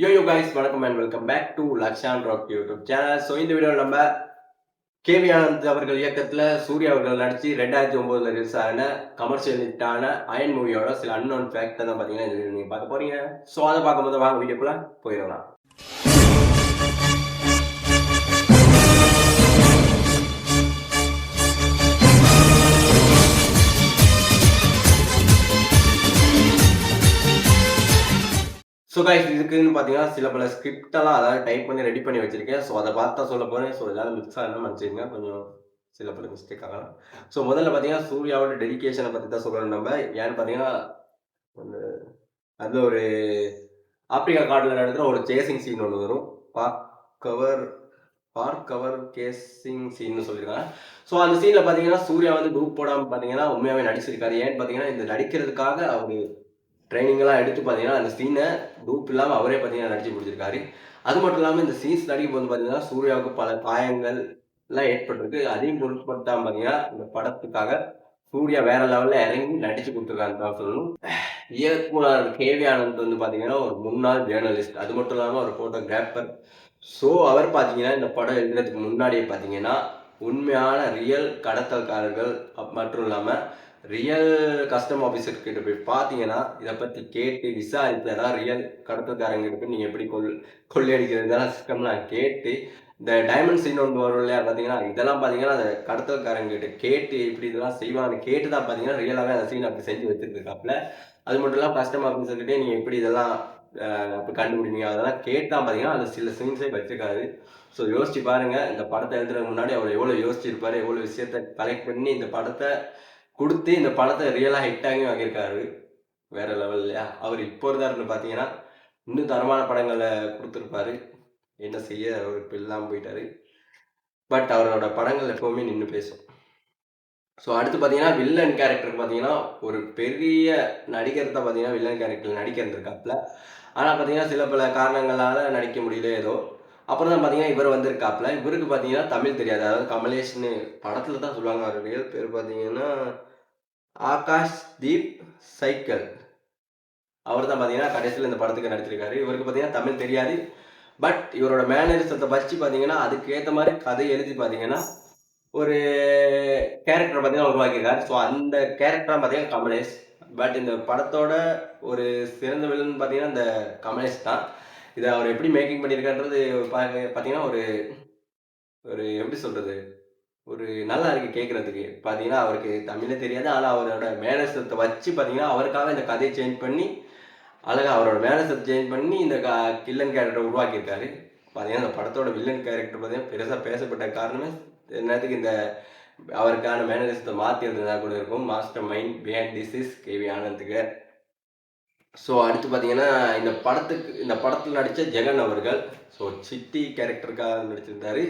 யோ guys வணக்கம் and welcome back to Lakshan Rock YouTube channel. So இந்த வீடியோவில் நம்ம கேவி ஆனந்த் அவர்கள் இயக்கத்தில் சூர்யா அவர்கள் நடிச்சு 2009 ரிலீஸ் ஆன கமர்ஷியல் ஹிட்டான அயன் மூவியோட சில அன்னோன் ஃபேக்ட் தான் பார்த்தீங்கன்னா இது நீங்கள் பார்க்க போறீங்க. ஸோ அதை பார்க்கும்போது வாங்க வீடியோக்குள்ள போயிடலாம். ஸோ கைஸ் இதுக்குன்னு பார்த்தீங்கன்னா சில பல ஸ்கிரிப்டெல்லாம் அதாவது டைப் பண்ணி ரெடி பண்ணி வச்சிருக்கேன். ஸோ அதை பார்த்தா சொல்ல போகிறேன். ஸோ ஏதாவது மிக்ஸ் ஆகணும் மன்னிச்சிருங்க, கொஞ்சம் சில பல மிஸ்டேக் ஆகலாம். ஸோ முதல்ல பார்த்தீங்கன்னா சூர்யாவோட டெடிகேஷனை பற்றி தான் சொல்லணும் நம்ம. ஏன்னு பார்த்தீங்கன்னா அதில் ஒரு ஆப்பிரிக்கா காட்டில் நடக்கிற ஒரு சேசிங் சீன் ஒன்று வரும். பார்க் கவர் கேசிங் சீன்னு சொல்லியிருக்காங்க. ஸோ அந்த சீனில் பார்த்தீங்கன்னா சூர்யா வந்து டூப் போடாமல் பார்த்தீங்கன்னா உண்மையாகவே நடிச்சிருக்காரு. ஏன்னு பார்த்தீங்கன்னா இந்த நடிக்கிறதுக்காக அவர் ட்ரைனிங்கெல்லாம் எடுத்து பார்த்தீங்கன்னா அந்த சீனை டூப் இல்லாமல் அவரே பார்த்தீங்கன்னா நடிச்சு முடிச்சிருக்காரு. அது மட்டும் இல்லாமல் இந்த சீன்ஸ் நடிக்கும் போது பார்த்தீங்கன்னா சூர்யாவுக்கு பல காயங்கள் எல்லாம் ஏற்பட்டிருக்கு. அதையும் பொருட்படுத்தாமல் பார்த்தீங்கன்னா இந்த படத்துக்காக சூர்யா வேற லெவலில் இறங்கி நடிச்சு கொடுத்துருக்காருன்னு தான் சொல்லணும். இயக்குனர் கேவி ஆனந்த் வந்து பார்த்தீங்கன்னா ஒரு முன்னாள் ஜேர்னலிஸ்ட், அது மட்டும் இல்லாமல் ஒரு ஃபோட்டோகிராஃபர். ஸோ அவர் பார்த்தீங்கன்னா இந்த படம் எழுதுறதுக்கு முன்னாடியே பார்த்தீங்கன்னா உண்மையான ரியல் கடத்தல்காரர்கள் மற்றும் இல்லாமல் ரியல் கஸ்டம் ஆஃபீஸர் கிட்ட போய் பார்த்தீங்கன்னா இதை பற்றி கேட்டு விசாரித்தா ரியல் கடத்தல்காரங்கிட்ட போய் நீங்கள் எப்படி கொள்ளையடிக்கிறது சிஸ்டம்லாம் கேட்டு இந்த டைமண்ட் சீன் ஒன்று வரும் இல்லையா பார்த்தீங்கன்னா இதெல்லாம் பார்த்தீங்கன்னா அந்த கடத்தல்காரங்கிட்ட கேட்டு இப்படி இதெல்லாம் செய்வாங்க கேட்டு தான் பார்த்தீங்கன்னா ரியலாகவே அந்த சீன் அப்படி செஞ்சு வச்சுருக்காப்புல. அது மட்டும் இல்லாமல் கஸ்டம் ஆஃபீஸர்கிட்டே நீங்கள் எப்படி இதெல்லாம் அப்போ கண்டுபிடிங்க அதெல்லாம் கேட்டால் பார்த்தீங்கன்னா அந்த சில சீன்ஸே வச்சிருக்காரு. ஸோ யோசிச்சு பாருங்கள், இந்த படத்தை எழுதுறதுக்கு முன்னாடி அவர் எவ்வளோ யோசிச்சிருப்பாரு, எவ்வளோ விஷயத்த கலெக்ட் பண்ணி இந்த படத்தை கொடுத்து இந்த படத்தை ரியலாக ஹிட்டாகி வாங்கியிருக்காரு. வேற லெவல் இல்லையா? அவர் இப்போ இருந்தாருன்னு பார்த்தீங்கன்னா இன்னும் தரமான படங்களை கொடுத்துருப்பாரு. என்ன செய்ய அவர் இப்போ இல்லாமல் போயிட்டாரு. பட் அவரோட படங்கள் எப்போவுமே நின்று பேசும். ஸோ அடுத்து பார்த்தீங்கன்னா வில்லன் கேரக்டருக்கு பார்த்தீங்கன்னா ஒரு பெரிய நடிகர் தான் பார்த்தீங்கன்னா வில்லன் கேரக்டர் நடிக்க இருந்திருக்காப்புல. ஆனால் பார்த்தீங்கன்னா சில பல காரணங்களால் நடிக்க முடியல ஏதோ. அப்புறம் தான் பார்த்தீங்கன்னா இவர் வந்திருக்காப்புல. இவருக்கு பார்த்தீங்கன்னா தமிழ் தெரியாது. அதாவது கமலேஷ்னு படத்தில் தான் சொல்லுவாங்க. அவர் ரியல் பேர் பார்த்தீங்கன்னா ஆகாஷ் தீப் சைக்கிள். அவர் தான் பார்த்தீங்கன்னா கடைசியில் இந்த படத்துக்கு நடிச்சிருக்காரு. இவருக்கு பார்த்தீங்கன்னா தமிழ் தெரியாது. பட் இவரோட மேனரிசத்தை வச்சு பார்த்தீங்கன்னா அதுக்கேற்ற மாதிரி கதை எழுதி பார்த்தீங்கன்னா ஒரு கேரக்டரை பார்த்தீங்கன்னா உருவாக்கியிருக்காரு. ஸோ அந்த கேரக்டராக பார்த்தீங்கன்னா கமலேஷ். பட் இந்த படத்தோட ஒரு சிறந்த வில்லன் பார்த்தீங்கன்னா இந்த கமலேஷ் தான். இதை அவர் எப்படி மேக்கிங் பண்ணியிருக்கான்றது பார்த்தீங்கன்னா ஒரு ஒரு எப்படி சொல்கிறது, ஒரு நல்லா இருக்குது கேட்குறதுக்கு. பார்த்தீங்கன்னா அவருக்கு தமிழே தெரியாது. ஆனால் அவரோட மேனரிசத்தை வச்சு பார்த்தீங்கன்னா அவருக்காக இந்த கதையை சேஞ்ச் பண்ணி அழகாக அவரோட மேனரிசத்தை சேஞ்ச் பண்ணி இந்த வில்லன் கேரக்டரை உருவாக்கியிருக்காரு. பார்த்தீங்கன்னா இந்த படத்தோட வில்லன் கேரக்டர் பார்த்தீங்கன்னா பெருசாக பேசப்பட்ட காரணமே நேரத்துக்கு இந்த அவருக்கான மேனரிசத்தை மாற்றி இருந்ததா கூட இருக்கும். Master mind behind this is KV ஆனந்துக்கு. ஸோ அடுத்து பார்த்தீங்கன்னா இந்த படத்தில் நடித்த ஜெகன் அவர்கள் ஸோ சிட்டி கேரக்டருக்காக நடிச்சிருந்தாரு.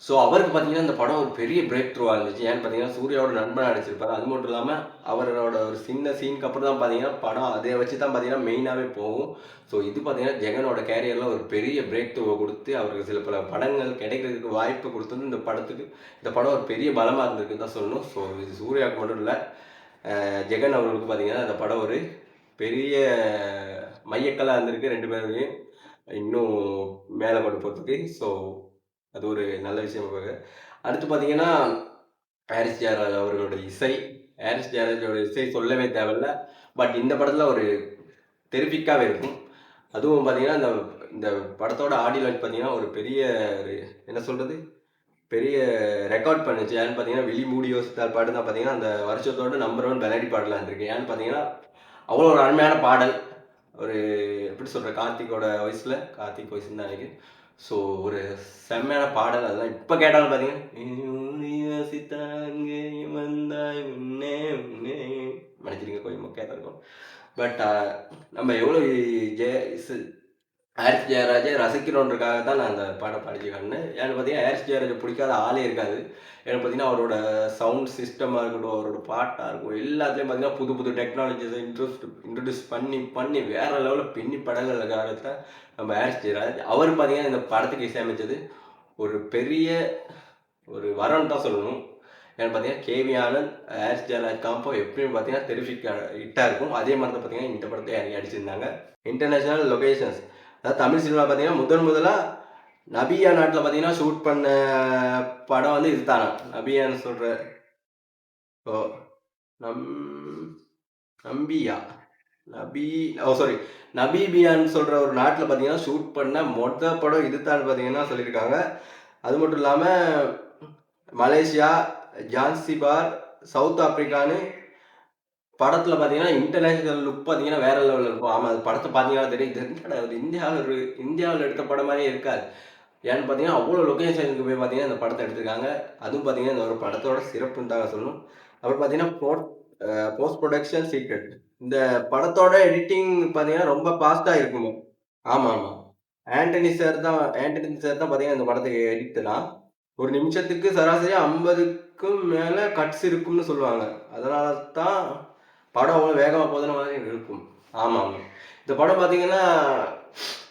ஸோ அவருக்கு பார்த்தீங்கன்னா இந்த படம் ஒரு பெரிய பிரேக் த்ரூவாக இருந்துச்சு. ஏன்னு பார்த்தீங்கன்னா சூர்யாவோட நண்பனாக நடிச்சிருப்பாரு. அது மட்டும் இல்லாமல் அவரோட ஒரு சின்ன சீனுக்கு அப்புறம் தான் பார்த்தீங்கன்னா படம் அதை வச்சு தான் பார்த்தீங்கன்னா மெயினாகவே போகும். ஸோ இது பார்த்தீங்கன்னா ஜெகனோட கேரியரில் ஒரு பெரிய பிரேக் த்ரூவை கொடுத்து அவருக்கு சில பல படங்கள் கிடைக்கிறதுக்கு வாய்ப்பு கொடுத்தது இந்த படம் ஒரு பெரிய பலமாக இருந்திருக்குன்னு தான் சொல்லணும். ஸோ இது சூர்யாவுக்கு மட்டும் இல்லை, ஜெகன் அவர்களுக்கு பார்த்தீங்கன்னா இந்த படம் ஒரு பெரிய மையக்கல்லாக இருந்திருக்கு. ரெண்டு பேரையும் இன்னும் மேலே கொண்டு போகிறதுக்கு. ஸோ அது ஒரு நல்ல விஷயம். அடுத்து பார்த்தீங்கன்னா ஹாரிஸ் ஜெயராஜ் அவர்களோட இசை. ஹாரிஸ் ஜெயராஜோட இசை சொல்லவே தேவையில்ல. பட் இந்த படத்தில் ஒரு டெரிஃபிக்காகவே இருக்கும். அதுவும் பார்த்தீங்கன்னா இந்த இந்த படத்தோட ஆடியோ லான்ச் பார்த்தீங்கன்னா ஒரு பெரிய என்ன சொல்கிறது, பெரிய ரெக்கார்ட் பண்ணுச்சு. ஏன்னு பார்த்தீங்கன்னா விழி மூடி யோசித்தால் பாட்டு தான் பார்த்தீங்கன்னா அந்த வருஷத்தோட நம்பர் 1 மெலடி பாடலாம் இருந்திருக்கு. ஏன்னு பார்த்தீங்கன்னா அவ்வளோ ஒரு அருமையான பாடல். ஒரு எப்படி சொல்கிற கார்த்திக் வயசுன்னு தான் நினைக்கிறேன். ஸோ ஒரு செம்மையான பாடல். அதெல்லாம் இப்போ கேட்டாலும் பார்த்தீங்கன்னா மன்னிச்சிருங்க கொஞ்சம் மொக்கையாக இருக்கும். பட் நம்ம எவ்வளோ ஹாரிஸ் ஜெயராஜை ரசிக்கிறோன்றக்காக தான் நான் அந்த பாடம் படிச்சுக்கான்னு. ஏன்னு பார்த்தீங்கன்னா ஹாரிஸ் ஜெயராஜை பிடிக்காத ஆளே இருக்காது. ஏன்னு பார்த்தீங்கன்னா அவரோட சவுண்ட் சிஸ்டமாக இருக்கட்டும், அவரோட பாட்டாக இருக்கும், எல்லாத்துலேயும் பார்த்தீங்கன்னா புது புது டெக்னாலஜிஸை இன்ட்ரடியூஸ் பண்ணி வேறு லெவலில் பின்னி படங்கள் காலத்தை நம்ம ஹாரிஸ் ஜெயராஜ். அவர் பார்த்தீங்கன்னா இந்த படத்துக்கு இசையமைச்சது ஒரு பெரிய ஒரு வரம்னு தான் சொல்லணும். ஏன்னு பார்த்தீங்கன்னா கேவி ஆனந்த் ஹாரிஸ் ஜெயராஜ் காம்போ எப்பயும் பார்த்தீங்கன்னா ஹிட்டாக இருக்கும். அதே மாதிரி தான் பார்த்தீங்கன்னா இந்த படத்தை இறங்கி அடிச்சிருந்தாங்க. இன்டர்நேஷ்னல் லொகேஷன்ஸ் அதாவது தமிழ் சினிமா பார்த்தீங்கன்னா முதலா நபியா நாட்டில் பார்த்தீங்கன்னா ஷூட் பண்ண படம் வந்து இதுதானா நபியான்னு சொல்ற ஓ நம் நம்பியா நபி சாரி நபீபியான்னு சொல்ற ஒரு நாட்டில் பார்த்தீங்கன்னா ஷூட் பண்ண படம் இதுதான் பார்த்தீங்கன்னா சொல்லியிருக்காங்க. அது மட்டும் இல்லாமல் மலேசியா, ஜான்சிபார், சவுத் ஆப்பிரிக்கான்னு படத்தில் பார்த்தீங்கன்னா இன்டர்நேஷனல் லுக் பார்த்தீங்கன்னா வேற லெவலில் இருக்கும். ஆமாம், அது படத்தை பார்த்தீங்கன்னா தெரியும். என்னடா இது இந்தியாவில் எடுத்த படம் மாதிரியே இருக்காது. ஏன்னு பார்த்தீங்கன்னா அவ்வளோ லொக்கேஷனுக்கு போய் பார்த்தீங்கன்னா இந்த படத்தை எடுத்திருக்காங்க. அதுவும் பார்த்தீங்கன்னா இந்த ஒரு படத்தோட சிறப்புன்னு தாங்க சொல்லணும். அப்புறம் பார்த்தீங்கன்னா போஸ்ட் ப்ரொடக்ஷன் சீக்ரெட். இந்த படத்தோட எடிட்டிங் பார்த்தீங்கன்னா ரொம்ப ஃபாஸ்ட்டாக இருக்குங்க. ஆமாம் ஆமாம், ஆண்டனி சார் தான் பார்த்தீங்கன்னா இந்த படத்துக்கு எடிட்டலாம். ஒரு நிமிஷத்துக்கு சராசரியா 50க்கும் மேல கட்ஸ் இருக்கும்னு சொல்லுவாங்க. அதனால தான் படம் அவ்வளோ வேகமா போதுன மாதிரி இருக்கும். ஆமா, ஆமா. இந்த படம் பார்த்தீங்கன்னா,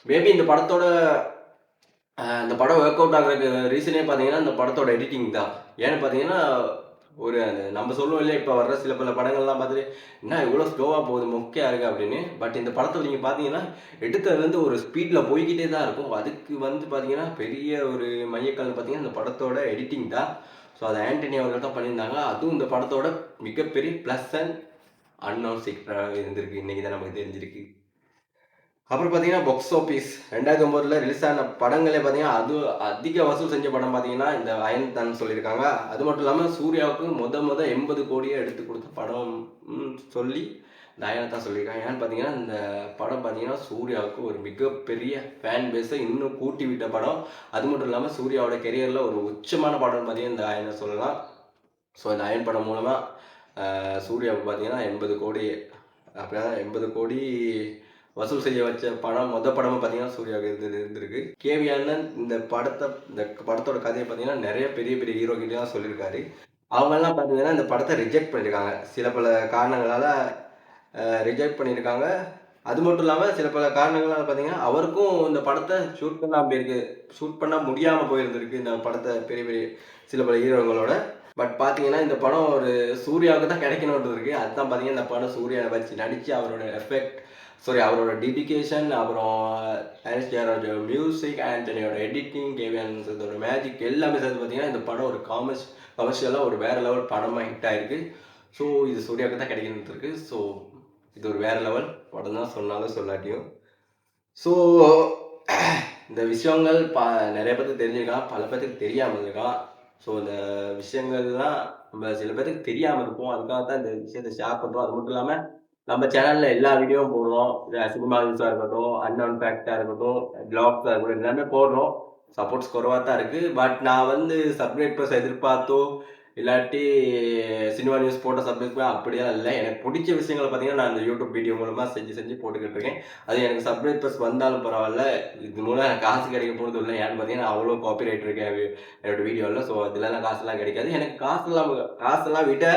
மேபி இந்த படத்தோட இந்த படம் ஒர்க் அவுட் ஆகுறதுக்கு ரீசனே பார்த்தீங்கன்னா, இந்த படத்தோட எடிட்டிங் தான். ஏன்னு பார்த்தீங்கன்னா, ஒரு அந்த நம்ம சொல்லுவோம் இல்லையா, இப்போ வர்ற சில பல படங்கள்லாம் பார்த்துட்டு, என்ன இவ்வளோ ஸ்லோவா போகுது, மொக்கையா இருக்கு அப்படின்னு. பட் இந்த படத்துல நீங்க பார்த்தீங்கன்னா, எடுத்ததுலேருந்து ஒரு ஸ்பீட்ல போய்க்கிட்டே தான் இருக்கும். அதுக்கு வந்து பார்த்தீங்கன்னா, பெரிய ஒரு மையக்கல் பார்த்தீங்கன்னா, இந்த படத்தோட எடிட்டிங் தான். ஸோ அதை ஆண்டனி அவர்கள் தான் பண்ணியிருந்தாங்க. அதுவும் இந்த படத்தோட மிகப்பெரிய ப்ளஸ் அண்ட் அன்னவுன்ஸ் சீக்ரெட்டாக இருந்திருக்கு. இன்னைக்கு தான் நமக்கு தெரிஞ்சிருக்கு. அப்புறம் பார்த்தீங்கன்னா பாக்ஸ் ஆஃபீஸ் 2009 ரிலீஸ் ஆன படங்களே பார்த்தீங்கன்னா அது அதிக வசூல் செஞ்ச படம் பார்த்தீங்கன்னா இந்த அயன் தான் சொல்லியிருக்காங்க. அது மட்டும் இல்லாமல் சூர்யாவுக்கு முத 80 கோடியை எடுத்து கொடுத்த படம் சொல்லி இந்த அயனை தான் சொல்லியிருக்காங்க. ஏன்னு பார்த்தீங்கன்னா இந்த படம் பார்த்தீங்கன்னா சூர்யாவுக்கு ஒரு மிகப்பெரிய ஃபேன் பேஸை இன்னும் கூட்டி விட்ட படம். அது மட்டும் இல்லாமல் சூர்யாவோட கெரியரில் ஒரு உச்சமான படம்னு பார்த்தீங்கன்னா இந்த அயனை சொல்லலாம். ஸோ இந்த அயன் படம் மூலமாக சூர்யாவுக்கு பார்த்தீங்கன்னா 80 கோடி அப்படின்னா 80 கோடி வசூல் செய்ய வச்ச படம் படமும் பார்த்தீங்கன்னா சூர்யாவுக்கு இருந்திருக்கு. கேவி அண்ணன் இந்த படத்தோட கதையை பார்த்தீங்கன்னா நிறைய பெரிய பெரிய ஹீரோ கிட்ட தான் சொல்லியிருக்காரு. அவங்கெல்லாம் பார்த்தீங்கன்னா இந்த படத்தை ரிஜெக்ட் பண்ணியிருக்காங்க. சில பல காரணங்களால் ரிஜெக்ட் பண்ணியிருக்காங்க. அது மட்டும் இல்லாமல் சில பல காரணங்களால் பார்த்தீங்கன்னா அவருக்கும் இந்த படத்தை ஷூட் பண்ண முடியாமல் போயிருந்திருக்கு இந்த படத்தை பெரிய பெரிய சில பல ஹீரோங்களோட. பட் பார்த்தீங்கன்னா இந்த படம் ஒரு சூர்யாவுக்கு தான் கிடைக்கணுன்றது இருக்குது. அதுதான் பார்த்தீங்கன்னா இந்த படம் சூர்யாவை வச்சு நடித்து அவரோட டெடிகேஷன், அப்புறம் ஹாரிஸ் ஜெயராஜோட மியூசிக், ஆண்டனியோட எடிட்டிங், கேவியானோட மேஜிக் எல்லாமே சேர்த்து பார்த்தீங்கன்னா இந்த படம் ஒரு கமர்ஷியலாக ஒரு வேறு லெவல் படமாக ஹிட் ஆகிருக்கு. ஸோ இது சூர்யாவுக்கு தான் கிடைக்கணுன்னு இருக்கு. ஸோ இது ஒரு வேறு லெவல் படம் தான் சொன்னாலும் சொல்லாட்டியும். ஸோ இந்த விஷயங்கள் நிறைய பேருக்கு தெரிஞ்சிருக்கலாம், பல பேருக்கு தெரியாமல் இருக்கலாம். ஸோ இந்த விஷயங்கள்லாம் நம்ம சில பேருக்கு தெரியாமல் இருக்கும். அதுக்காக தான் இந்த விஷயத்தை ஷேர் பண்ணுறோம். அது மட்டும் இல்லாமல் நம்ம சேனல்ல எல்லா வீடியோவும் போடுறோம். சினிமா நியூஸாக இருக்கட்டும், அன்னவுன் ஃபேக்டாக இருக்கட்டும், பிளாக்ஸாக இருக்கட்டும், எல்லாமே போடுறோம். சப்போர்ட்ஸ் குறைவாக தான் இருக்குது. பட் நான் வந்து சப்ஸ்கிரைபர்ஸ் எதிர்பார்த்தோ இல்லாட்டி சினிமா நியூஸ் போட்ட சப்ஸ்கிரைபர் அப்படியெல்லாம் இல்லை. எனக்கு பிடிச்ச விஷயங்களை பார்த்தீங்கன்னா நான் இந்த யூடியூப் வீடியோ மூலமாக செஞ்சு போட்டுக்கிட்டு இருக்கேன். அது எனக்கு சப்ஸ்கிரைபர்ஸ் வந்தாலும் பரவாயில்ல, இது மூலம் எனக்கு காசு கிடைக்க போகிறது இல்லை. ஏன்னு பார்த்தீங்கன்னா அவ்வளோ காப்பிரைட் இருக்கேன் என்னோட வீடியோவில். ஸோ இதெல்லாம் காசுலாம் கிடைக்காது. எனக்கு காசெல்லாம் விட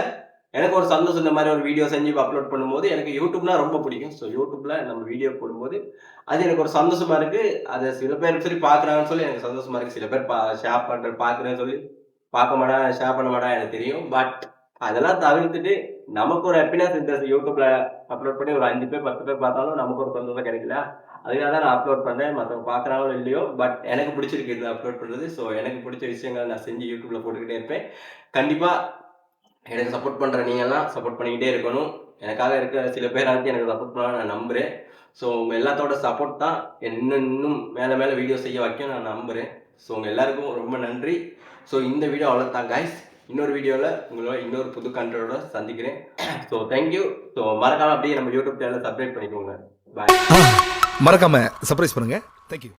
எனக்கு ஒரு சந்தோஷம். இந்த மாதிரி ஒரு வீடியோ செஞ்சு அப்லோட் பண்ணும்போது எனக்கு யூடியூப்னா ரொம்ப பிடிக்கும். ஸோ யூடியூப்ல நம்ம வீடியோ போடும்போது அது எனக்கு ஒரு சந்தோஷமா இருக்கு. அதை சில பேர் சரி பார்க்குறாங்கன்னு சொல்லி எனக்கு சந்தோஷமா இருக்கு. சில பேர் ஷேர் பார்க்குறேன்னு சொல்லி பார்க்க மாட்டா, ஷேர் பண்ண மாட்டா எனக்கு தெரியும். பட் அதெல்லாம் தவிர்த்துட்டு நமக்கு ஒரு ஹாப்பினஸ் இந்த யூடியூப்ல அப்லோட் பண்ணி ஒரு 5 பேர் 10 பேர் பார்த்தாலும் நமக்கு ஒரு சந்தோஷம் கிடைக்கல. அதுக்காக தான் நான் அப்லோட் பண்ணுறேன். மற்றவங்க பார்க்குறாங்களோ இல்லையோ, பட் எனக்கு பிடிச்சிருக்கு இது அப்லோட் பண்ணுறது. ஸோ எனக்கு பிடிச்ச விஷயங்கள் நான் செஞ்சு யூடியூப்ல போட்டுக்கிட்டே இருப்பேன். கண்டிப்பாக எனக்கு சப்போர்ட் பண்ணுற நீங்கள்லாம் சப்போர்ட் பண்ணிக்கிட்டே இருக்கணும். எனக்காக இருக்க சில பேராச்சும் எனக்கு சப்போர்ட் பண்ணலாம் நான் நம்புகிறேன். ஸோ உங்கள் எல்லாத்தோட சப்போர்ட் தான் இன்னும் மேலே வீடியோ செய்ய வைக்க நான் நம்புகிறேன். ஸோ உங்கள் எல்லாருக்கும் ரொம்ப நன்றி. ஸோ இந்த வீடியோ அவ்வளோதான் கைஸ். இன்னொரு வீடியோவில் உங்களோட இன்னொரு புது கண்டென்ட்டோட சந்திக்கிறேன். So thank you. ஸோ மறக்காமல் அப்படியே நம்ம யூடியூப் சேனலை சப்ஸ்கிரைப் பண்ணிக்கோங்க. பாய். மறக்காம சர்ப்ரைஸ் பண்ணுங்க. தேங்க்யூ.